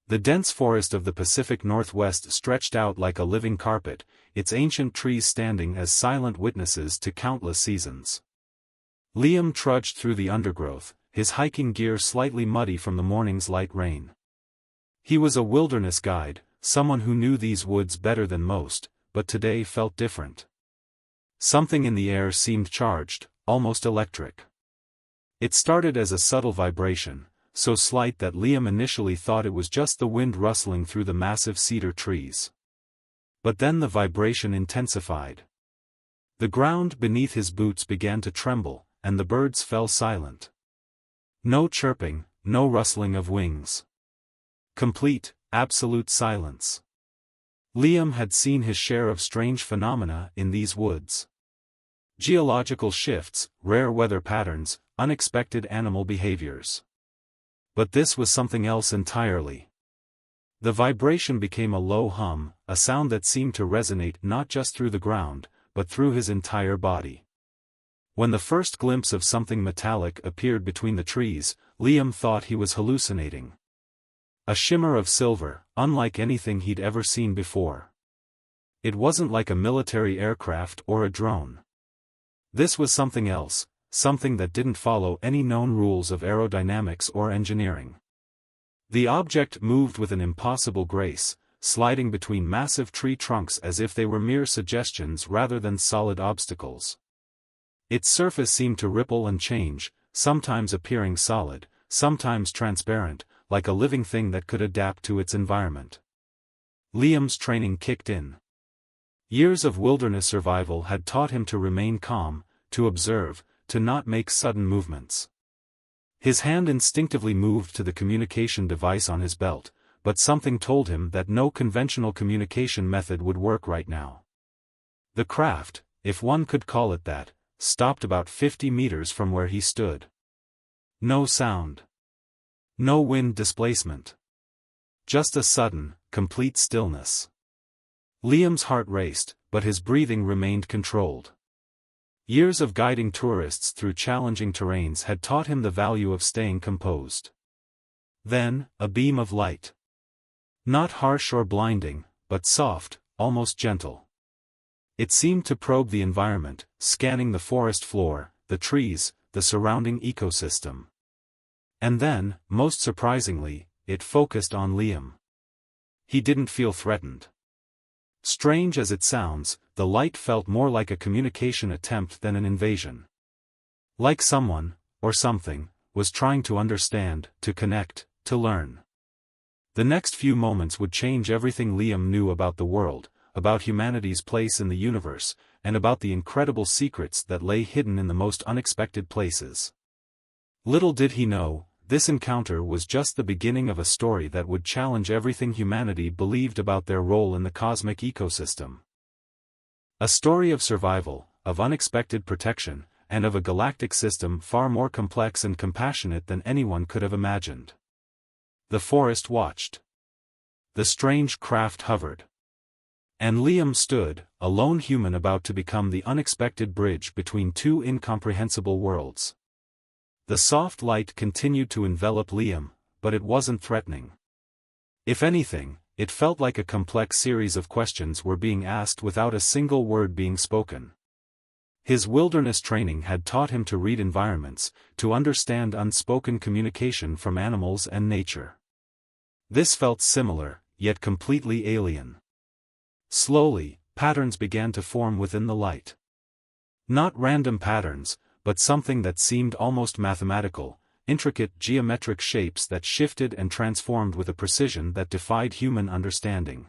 The dense forest of the Pacific Northwest stretched out like a living carpet, its ancient trees standing as silent witnesses to countless seasons. Liam trudged through the undergrowth, his hiking gear slightly muddy from the morning's light rain. He was a wilderness guide, someone who knew these woods better than most, but today felt different. Something in the air seemed charged, almost electric. It started as a subtle vibration, so slight that Liam initially thought it was just the wind rustling through the massive cedar trees. But then the vibration intensified. The ground beneath his boots began to tremble, and the birds fell silent. No chirping, no rustling of wings. Complete, absolute silence. Liam had seen his share of strange phenomena in these woods. Geological shifts, rare weather patterns, unexpected animal behaviors. But this was something else entirely. The vibration became a low hum, a sound that seemed to resonate not just through the ground, but through his entire body. When the first glimpse of something metallic appeared between the trees, Liam thought he was hallucinating. A shimmer of silver, unlike anything he'd ever seen before. It wasn't like a military aircraft or a drone. This was something else, something that didn't follow any known rules of aerodynamics or engineering. The object moved with an impossible grace, sliding between massive tree trunks as if they were mere suggestions rather than solid obstacles. Its surface seemed to ripple and change, sometimes appearing solid, sometimes transparent, like a living thing that could adapt to its environment. Liam's training kicked in. Years of wilderness survival had taught him to remain calm, to observe, to not make sudden movements. His hand instinctively moved to the communication device on his belt, but something told him that no conventional communication method would work right now. The craft, if one could call it that, stopped about 50 meters from where he stood. No sound. No wind displacement. Just a sudden, complete stillness. Liam's heart raced, but his breathing remained controlled. Years of guiding tourists through challenging terrains had taught him the value of staying composed. Then, a beam of light. Not harsh or blinding, but soft, almost gentle. It seemed to probe the environment, scanning the forest floor, the trees, the surrounding ecosystem. And then, most surprisingly, it focused on Liam. He didn't feel threatened. Strange as it sounds, the light felt more like a communication attempt than an invasion. Like someone, or something, was trying to understand, to connect, to learn. The next few moments would change everything Liam knew about the world, about humanity's place in the universe, and about the incredible secrets that lay hidden in the most unexpected places. Little did he know, this encounter was just the beginning of a story that would challenge everything humanity believed about their role in the cosmic ecosystem. A story of survival, of unexpected protection, and of a galactic system far more complex and compassionate than anyone could have imagined. The forest watched. The strange craft hovered. And Liam stood, a lone human about to become the unexpected bridge between two incomprehensible worlds. The soft light continued to envelop Liam, but it wasn't threatening. If anything, it felt like a complex series of questions were being asked without a single word being spoken. His wilderness training had taught him to read environments, to understand unspoken communication from animals and nature. This felt similar, yet completely alien. Slowly, patterns began to form within the light. Not random patterns, but something that seemed almost mathematical, intricate geometric shapes that shifted and transformed with a precision that defied human understanding.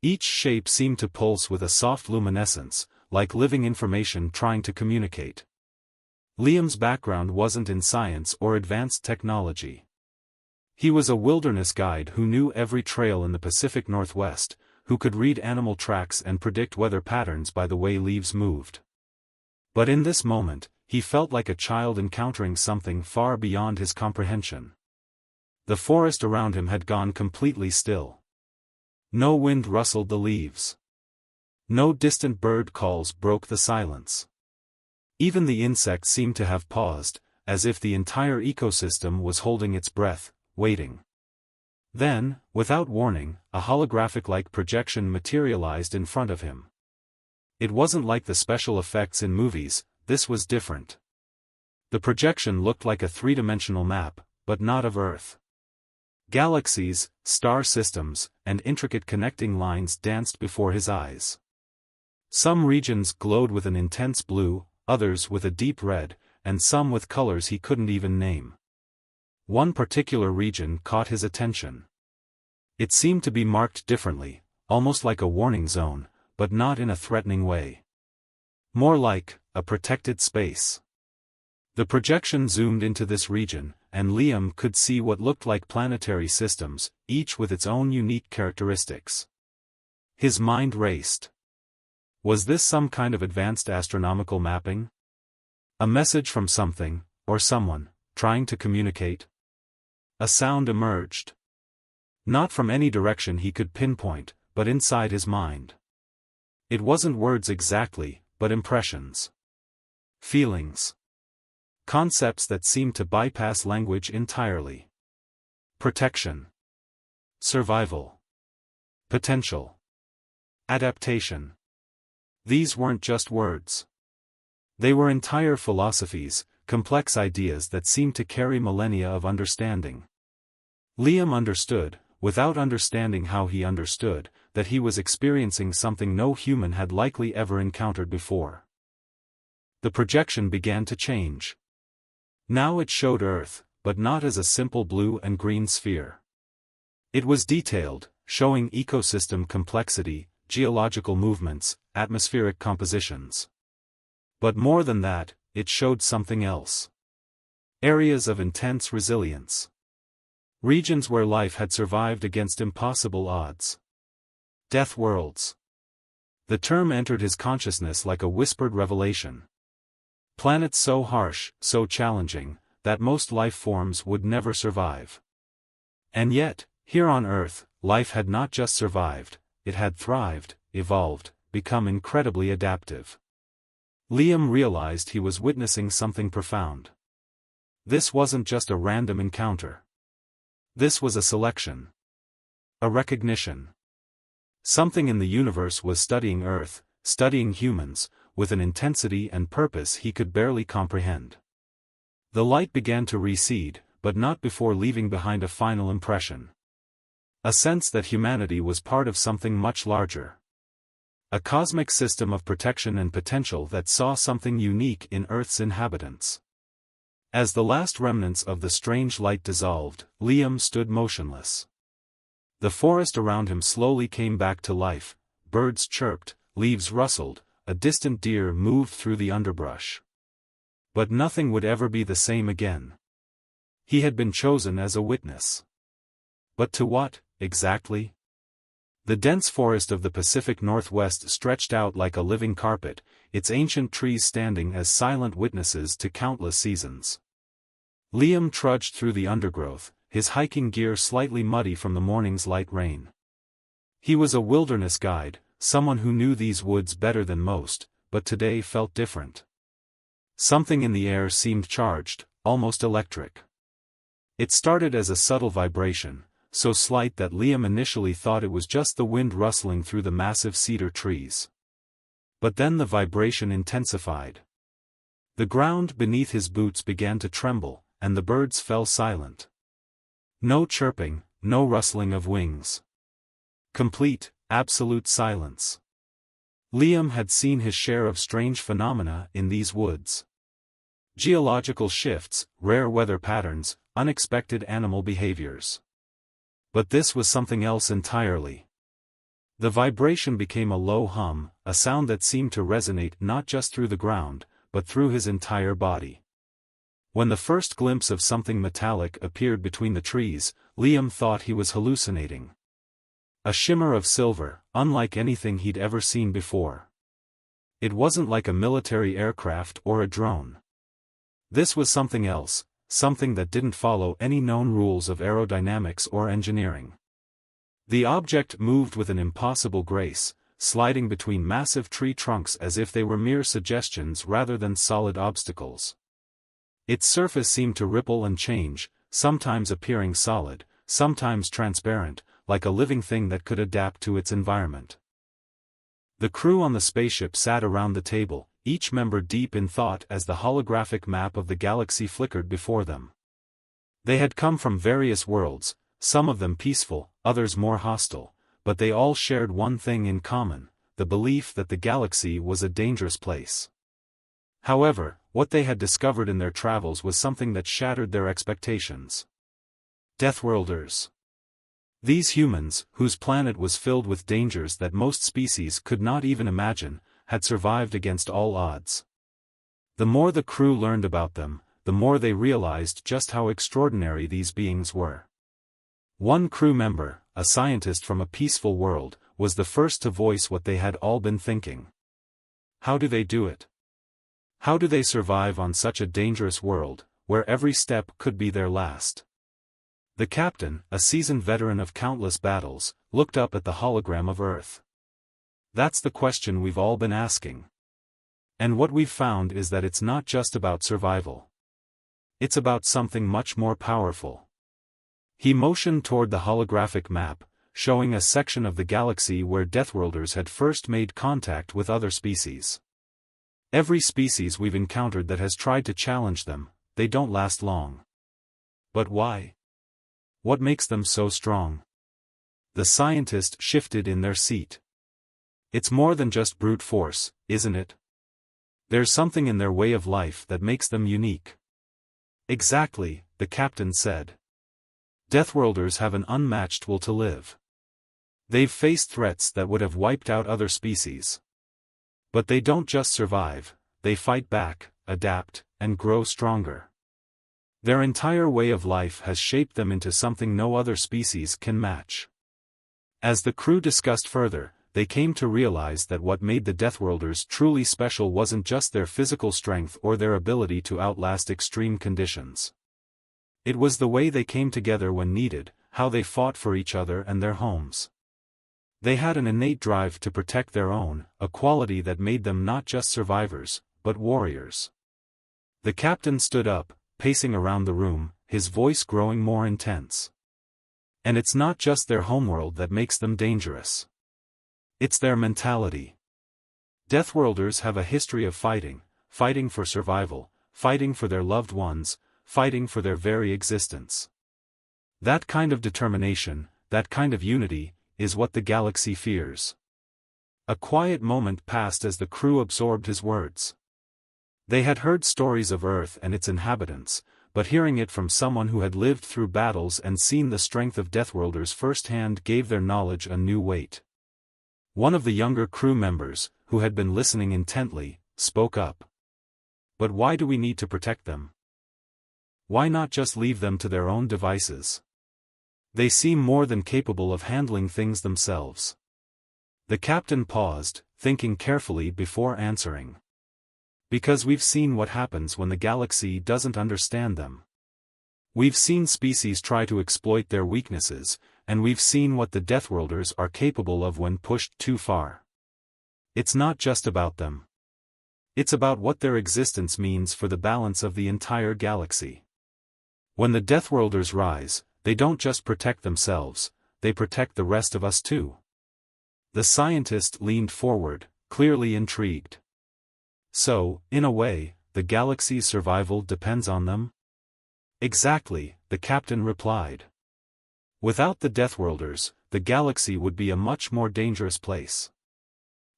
Each shape seemed to pulse with a soft luminescence, like living information trying to communicate. Liam's background wasn't in science or advanced technology. He was a wilderness guide who knew every trail in the Pacific Northwest, who could read animal tracks and predict weather patterns by the way leaves moved. But in this moment, he felt like a child encountering something far beyond his comprehension. The forest around him had gone completely still. No wind rustled the leaves. No distant bird calls broke the silence. Even the insects seemed to have paused, as if the entire ecosystem was holding its breath, waiting. Then, without warning, a holographic-like projection materialized in front of him. It wasn't like the special effects in movies, this was different. The projection looked like a three-dimensional map, but not of Earth. Galaxies, star systems, and intricate connecting lines danced before his eyes. Some regions glowed with an intense blue, others with a deep red, and some with colors he couldn't even name. One particular region caught his attention. It seemed to be marked differently, almost like a warning zone, but not in a threatening way. More like a protected space. The projection zoomed into this region, and Liam could see what looked like planetary systems, each with its own unique characteristics. His mind raced. Was this some kind of advanced astronomical mapping? A message from something, or someone, trying to communicate? A sound emerged. Not from any direction he could pinpoint, but inside his mind. It wasn't words exactly, but impressions. Feelings. Concepts that seemed to bypass language entirely. Protection. Survival. Potential. Adaptation. These weren't just words. They were entire philosophies, complex ideas that seemed to carry millennia of understanding. Liam understood, without understanding how he understood, that he was experiencing something no human had likely ever encountered before. The projection began to change. Now it showed Earth, but not as a simple blue and green sphere. It was detailed, showing ecosystem complexity, geological movements, atmospheric compositions. But more than that, it showed something else. Areas of intense resilience. Regions where life had survived against impossible odds. Deathworlds. The term entered his consciousness like a whispered revelation. Planets so harsh, so challenging, that most life forms would never survive. And yet, here on Earth, life had not just survived, it had thrived, evolved, become incredibly adaptive. Liam realized he was witnessing something profound. This wasn't just a random encounter. This was a selection. A recognition. Something in the universe was studying Earth, studying humans, with an intensity and purpose he could barely comprehend. The light began to recede, but not before leaving behind a final impression. A sense that humanity was part of something much larger. A cosmic system of protection and potential that saw something unique in Earth's inhabitants. As the last remnants of the strange light dissolved, Liam stood motionless. The forest around him slowly came back to life, birds chirped, leaves rustled, a distant deer moved through the underbrush. But nothing would ever be the same again. He had been chosen as a witness. But to what, exactly? The dense forest of the Pacific Northwest stretched out like a living carpet, its ancient trees standing as silent witnesses to countless seasons. Liam trudged through the undergrowth, his hiking gear slightly muddy from the morning's light rain. He was a wilderness guide, someone who knew these woods better than most, but today felt different. Something in the air seemed charged, almost electric. It started as a subtle vibration, so slight that Liam initially thought it was just the wind rustling through the massive cedar trees. But then the vibration intensified. The ground beneath his boots began to tremble, and the birds fell silent. No chirping, no rustling of wings. Complete, absolute silence. Liam had seen his share of strange phenomena in these woods. Geological shifts, rare weather patterns, unexpected animal behaviors. But this was something else entirely. The vibration became a low hum, a sound that seemed to resonate not just through the ground, but through his entire body. When the first glimpse of something metallic appeared between the trees, Liam thought he was hallucinating. A shimmer of silver, unlike anything he'd ever seen before. It wasn't like a military aircraft or a drone. This was something else, something that didn't follow any known rules of aerodynamics or engineering. The object moved with an impossible grace, sliding between massive tree trunks as if they were mere suggestions rather than solid obstacles. Its surface seemed to ripple and change, sometimes appearing solid, sometimes transparent, like a living thing that could adapt to its environment. The crew on the spaceship sat around the table, each member deep in thought as the holographic map of the galaxy flickered before them. They had come from various worlds, some of them peaceful, others more hostile, but they all shared one thing in common, the belief that the galaxy was a dangerous place. However, what they had discovered in their travels was something that shattered their expectations. Deathworlders. These humans, whose planet was filled with dangers that most species could not even imagine, had survived against all odds. The more the crew learned about them, the more they realized just how extraordinary these beings were. One crew member, a scientist from a peaceful world, was the first to voice what they had all been thinking. How do they do it? How do they survive on such a dangerous world, where every step could be their last? The captain, a seasoned veteran of countless battles, looked up at the hologram of Earth. That's the question we've all been asking. And what we've found is that it's not just about survival. It's about something much more powerful. He motioned toward the holographic map, showing a section of the galaxy where Deathworlders had first made contact with other species. Every species we've encountered that has tried to challenge them, they don't last long. But why? What makes them so strong? The scientist shifted in their seat. It's more than just brute force, isn't it? There's something in their way of life that makes them unique. Exactly, the captain said. Deathworlders have an unmatched will to live. They've faced threats that would have wiped out other species. But they don't just survive, they fight back, adapt, and grow stronger. Their entire way of life has shaped them into something no other species can match. As the crew discussed further, they came to realize that what made the Deathworlders truly special wasn't just their physical strength or their ability to outlast extreme conditions. It was the way they came together when needed, how they fought for each other and their homes. They had an innate drive to protect their own, a quality that made them not just survivors, but warriors. The captain stood up, pacing around the room, his voice growing more intense. And it's not just their homeworld that makes them dangerous. It's their mentality. Deathworlders have a history of fighting for survival, fighting for their loved ones, fighting for their very existence. That kind of determination, that kind of unity, is what the galaxy fears. A quiet moment passed as the crew absorbed his words. They had heard stories of Earth and its inhabitants, but hearing it from someone who had lived through battles and seen the strength of Deathworlders firsthand gave their knowledge a new weight. One of the younger crew members, who had been listening intently, spoke up. But why do we need to protect them? Why not just leave them to their own devices? They seem more than capable of handling things themselves. The captain paused, thinking carefully before answering. Because we've seen what happens when the galaxy doesn't understand them. We've seen species try to exploit their weaknesses, and we've seen what the Deathworlders are capable of when pushed too far. It's not just about them. It's about what their existence means for the balance of the entire galaxy. When the Deathworlders rise, they don't just protect themselves, they protect the rest of us too. The scientist leaned forward, clearly intrigued. So, in a way, the galaxy's survival depends on them? Exactly, the captain replied. Without the Deathworlders, the galaxy would be a much more dangerous place.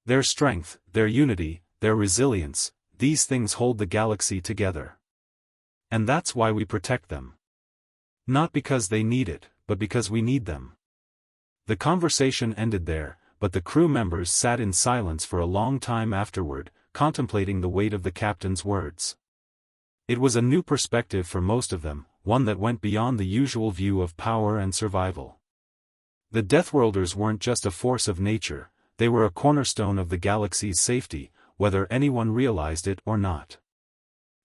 Their strength, their unity, their resilience, these things hold the galaxy together. And that's why we protect them. Not because they need it, but because we need them. The conversation ended there, but the crew members sat in silence for a long time afterward, contemplating the weight of the captain's words. It was a new perspective for most of them, one that went beyond the usual view of power and survival. The Deathworlders weren't just a force of nature, they were a cornerstone of the galaxy's safety, whether anyone realized it or not.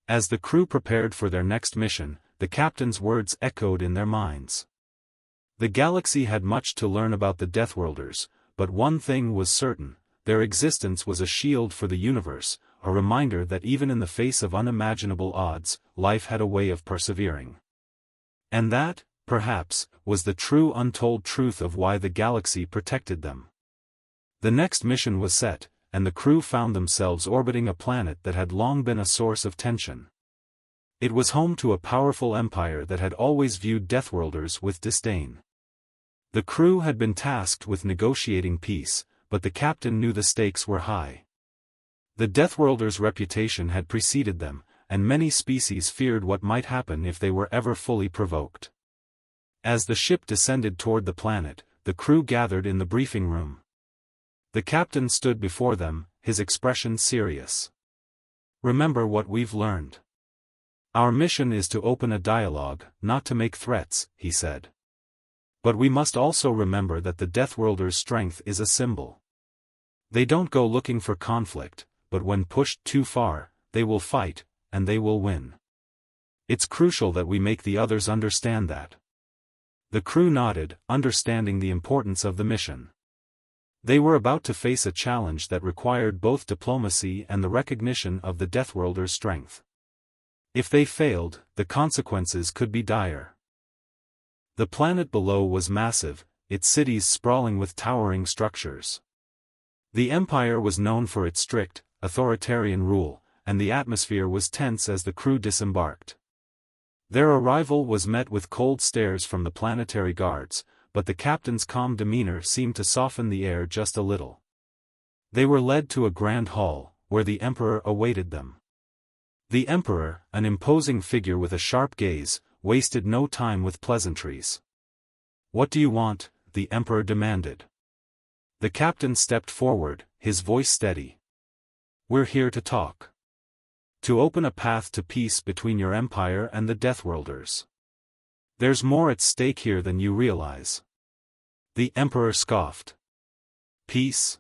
As the crew prepared for their next mission, the captain's words echoed in their minds. The galaxy had much to learn about the Deathworlders, but one thing was certain, their existence was a shield for the universe, a reminder that even in the face of unimaginable odds, life had a way of persevering. And that, perhaps, was the true untold truth of why the galaxy protected them. The next mission was set, and the crew found themselves orbiting a planet that had long been a source of tension. It was home to a powerful empire that had always viewed Deathworlders with disdain. The crew had been tasked with negotiating peace, but the captain knew the stakes were high. The Deathworlders' reputation had preceded them, and many species feared what might happen if they were ever fully provoked. As the ship descended toward the planet, the crew gathered in the briefing room. The captain stood before them, his expression serious. "Remember what we've learned. Our mission is to open a dialogue, not to make threats," he said. "But we must also remember that the Deathworlders' strength is a symbol. They don't go looking for conflict, but when pushed too far, they will fight, and they will win. It's crucial that we make the others understand that." The crew nodded, understanding the importance of the mission. They were about to face a challenge that required both diplomacy and the recognition of the Deathworlders' strength. If they failed, the consequences could be dire. The planet below was massive, its cities sprawling with towering structures. The Empire was known for its strict, authoritarian rule, and the atmosphere was tense as the crew disembarked. Their arrival was met with cold stares from the planetary guards, but the captain's calm demeanor seemed to soften the air just a little. They were led to a grand hall, where the Emperor awaited them. The Emperor, an imposing figure with a sharp gaze, wasted no time with pleasantries. "What do you want?" the Emperor demanded. The captain stepped forward, his voice steady. "We're here to talk. To open a path to peace between your empire and the Deathworlders. There's more at stake here than you realize." The Emperor scoffed. "Peace?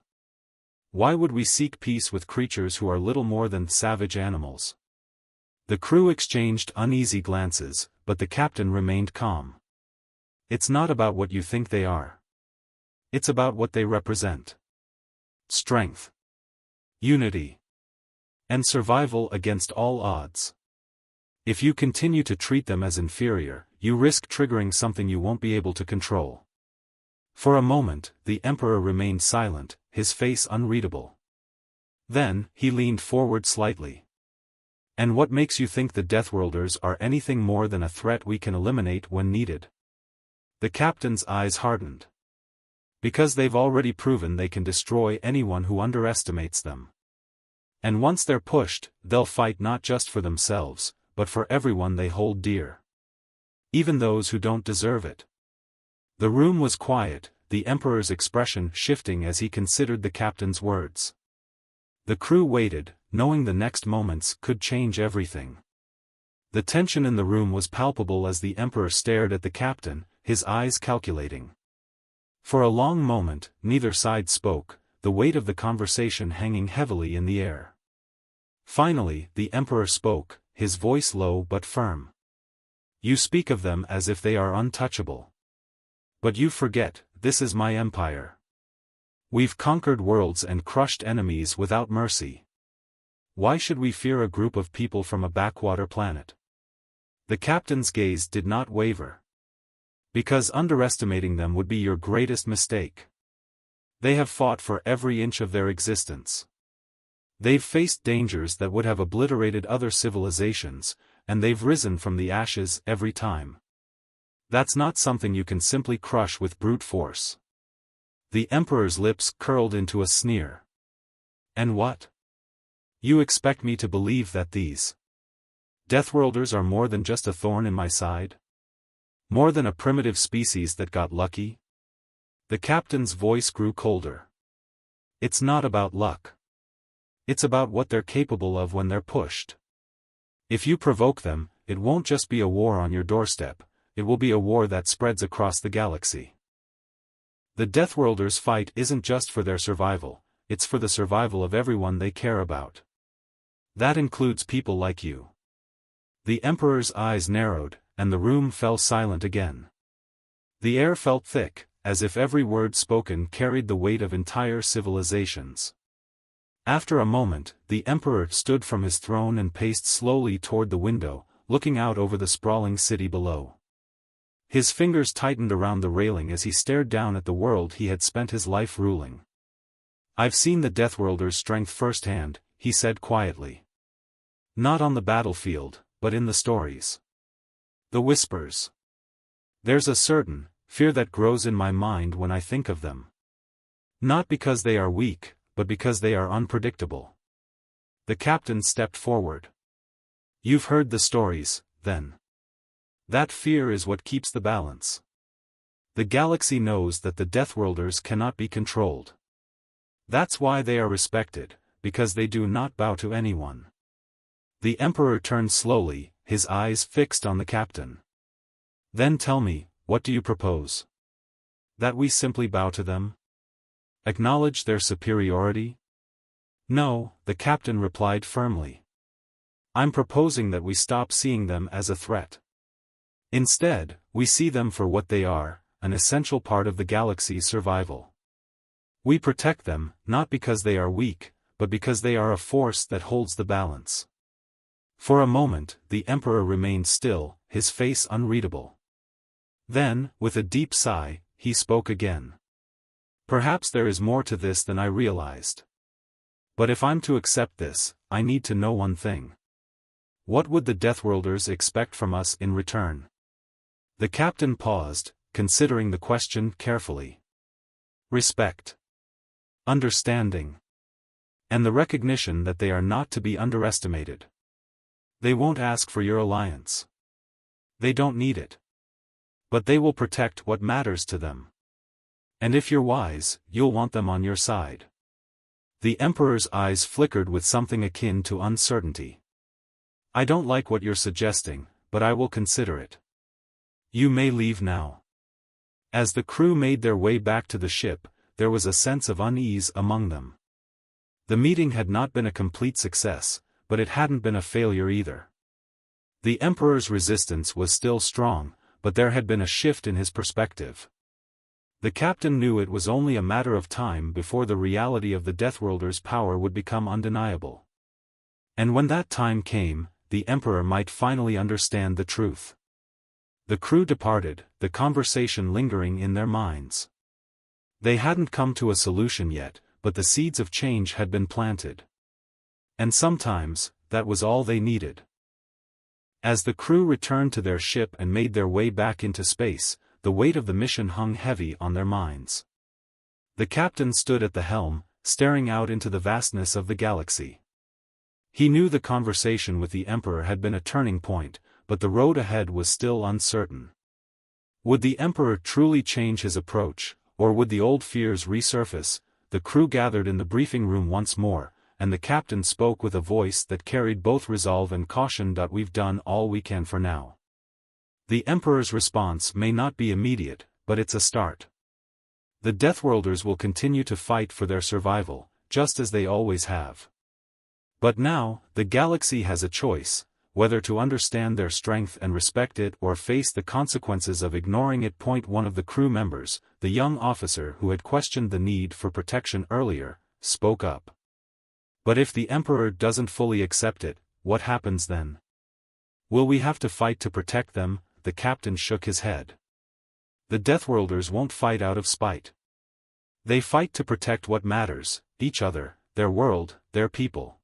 Why would we seek peace with creatures who are little more than savage animals?" The crew exchanged uneasy glances, but the captain remained calm. "It's not about what you think they are. It's about what they represent. Strength, unity, and survival against all odds. If you continue to treat them as inferior, you risk triggering something you won't be able to control." For a moment, the Emperor remained silent, his face unreadable. Then, he leaned forward slightly. "And what makes you think the Deathworlders are anything more than a threat we can eliminate when needed?" The captain's eyes hardened. "Because they've already proven they can destroy anyone who underestimates them. And once they're pushed, they'll fight not just for themselves, but for everyone they hold dear. Even those who don't deserve it." The room was quiet, the Emperor's expression shifting as he considered the captain's words. The crew waited, knowing the next moments could change everything. The tension in the room was palpable as the Emperor stared at the captain, his eyes calculating. For a long moment, neither side spoke, the weight of the conversation hanging heavily in the air. Finally, the Emperor spoke, his voice low but firm. "You speak of them as if they are untouchable. But you forget, this is my empire. We've conquered worlds and crushed enemies without mercy. Why should we fear a group of people from a backwater planet?" The captain's gaze did not waver. "Because underestimating them would be your greatest mistake. They have fought for every inch of their existence. They've faced dangers that would have obliterated other civilizations, and they've risen from the ashes every time. That's not something you can simply crush with brute force." The Emperor's lips curled into a sneer. "And what? You expect me to believe that these Deathworlders are more than just a thorn in my side? More than a primitive species that got lucky?" The captain's voice grew colder. "It's not about luck. It's about what they're capable of when they're pushed. If you provoke them, it won't just be a war on your doorstep, it will be a war that spreads across the galaxy. The Deathworlders' fight isn't just for their survival, it's for the survival of everyone they care about. That includes people like you." The Emperor's eyes narrowed, and the room fell silent again. The air felt thick, as if every word spoken carried the weight of entire civilizations. After a moment, the Emperor stood from his throne and paced slowly toward the window, looking out over the sprawling city below. His fingers tightened around the railing as he stared down at the world he had spent his life ruling. "I've seen the Deathworlders' strength firsthand," he said quietly. "Not on the battlefield, but in the stories. The whispers. There's a certain fear that grows in my mind when I think of them. Not because they are weak, but because they are unpredictable." The captain stepped forward. "You've heard the stories, then. That fear is what keeps the balance. The galaxy knows that the Deathworlders cannot be controlled. That's why they are respected, because they do not bow to anyone." The Emperor turned slowly, his eyes fixed on the captain. "Then tell me, what do you propose? That we simply bow to them? Acknowledge their superiority?" "No," the captain replied firmly. "I'm proposing that we stop seeing them as a threat. Instead, we see them for what they are, an essential part of the galaxy's survival. We protect them, not because they are weak, but because they are a force that holds the balance." For a moment, the Emperor remained still, his face unreadable. Then, with a deep sigh, he spoke again. "Perhaps there is more to this than I realized. But if I'm to accept this, I need to know one thing. What would the Deathworlders expect from us in return?" The captain paused, considering the question carefully. "Respect. Understanding. And the recognition that they are not to be underestimated. They won't ask for your alliance. They don't need it. But they will protect what matters to them. And if you're wise, you'll want them on your side." The Emperor's eyes flickered with something akin to uncertainty. "I don't like what you're suggesting, but I will consider it. You may leave now." As the crew made their way back to the ship, there was a sense of unease among them. The meeting had not been a complete success, but it hadn't been a failure either. The Emperor's resistance was still strong, but there had been a shift in his perspective. The captain knew it was only a matter of time before the reality of the Deathworlders' power would become undeniable. And when that time came, the Emperor might finally understand the truth. The crew departed, the conversation lingering in their minds. They hadn't come to a solution yet, but the seeds of change had been planted. And sometimes, that was all they needed. As the crew returned to their ship and made their way back into space, the weight of the mission hung heavy on their minds. The captain stood at the helm, staring out into the vastness of the galaxy. He knew the conversation with the Emperor had been a turning point, but the road ahead was still uncertain. Would the Emperor truly change his approach, or would the old fears resurface? The crew gathered in the briefing room once more, and the captain spoke with a voice that carried both resolve and caution. "We've done all we can for now. The Emperor's response may not be immediate, but it's a start. The Deathworlders will continue to fight for their survival, just as they always have. But now, the galaxy has a choice, whether to understand their strength and respect it or face the consequences of ignoring it." One of the crew members, the young officer who had questioned the need for protection earlier, spoke up. "But if the Emperor doesn't fully accept it, what happens then? Will we have to fight to protect them?" The captain shook his head. "The Deathworlders won't fight out of spite. They fight to protect what matters, each other, their world, their people.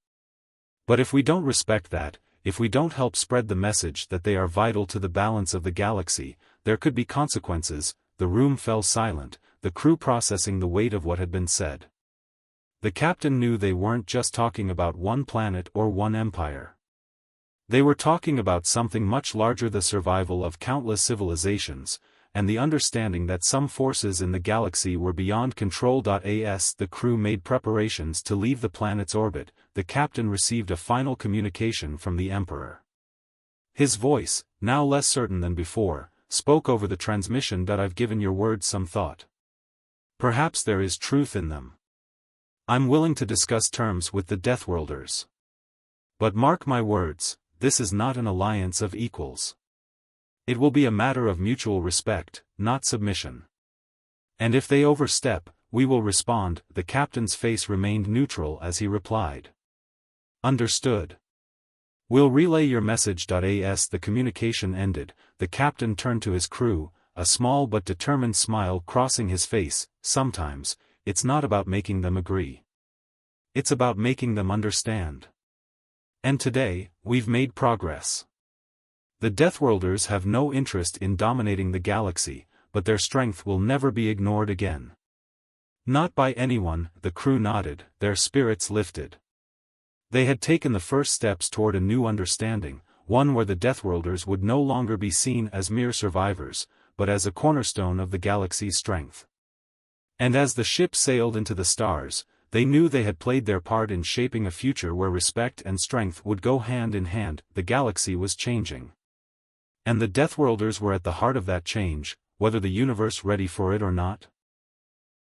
But if we don't respect that, if we don't help spread the message that they are vital to the balance of the galaxy, there could be consequences." The room fell silent, the crew processing the weight of what had been said. The captain knew they weren't just talking about one planet or one empire. They were talking about something much larger: the survival of countless civilizations, and the understanding that some forces in the galaxy were beyond control. As the crew made preparations to leave the planet's orbit, the captain received a final communication from the Emperor. His voice, now less certain than before, spoke over the transmission. "I've given your words some thought. Perhaps there is truth in them. I'm willing to discuss terms with the Deathworlders. But mark my words, this is not an alliance of equals. It will be a matter of mutual respect, not submission. And if they overstep, we will respond." The captain's face remained neutral as he replied. "Understood." We'll relay your message. As the communication ended, the captain turned to his crew, a small but determined smile crossing his face. Sometimes, it's not about making them agree. It's about making them understand. And today, we've made progress. The Deathworlders have no interest in dominating the galaxy, but their strength will never be ignored again. Not by anyone. The crew nodded, their spirits lifted. They had taken the first steps toward a new understanding, one where the Deathworlders would no longer be seen as mere survivors, but as a cornerstone of the galaxy's strength. And as the ship sailed into the stars, they knew they had played their part in shaping a future where respect and strength would go hand in hand. The galaxy was changing. And the Deathworlders were at the heart of that change, whether the universe ready for it or not.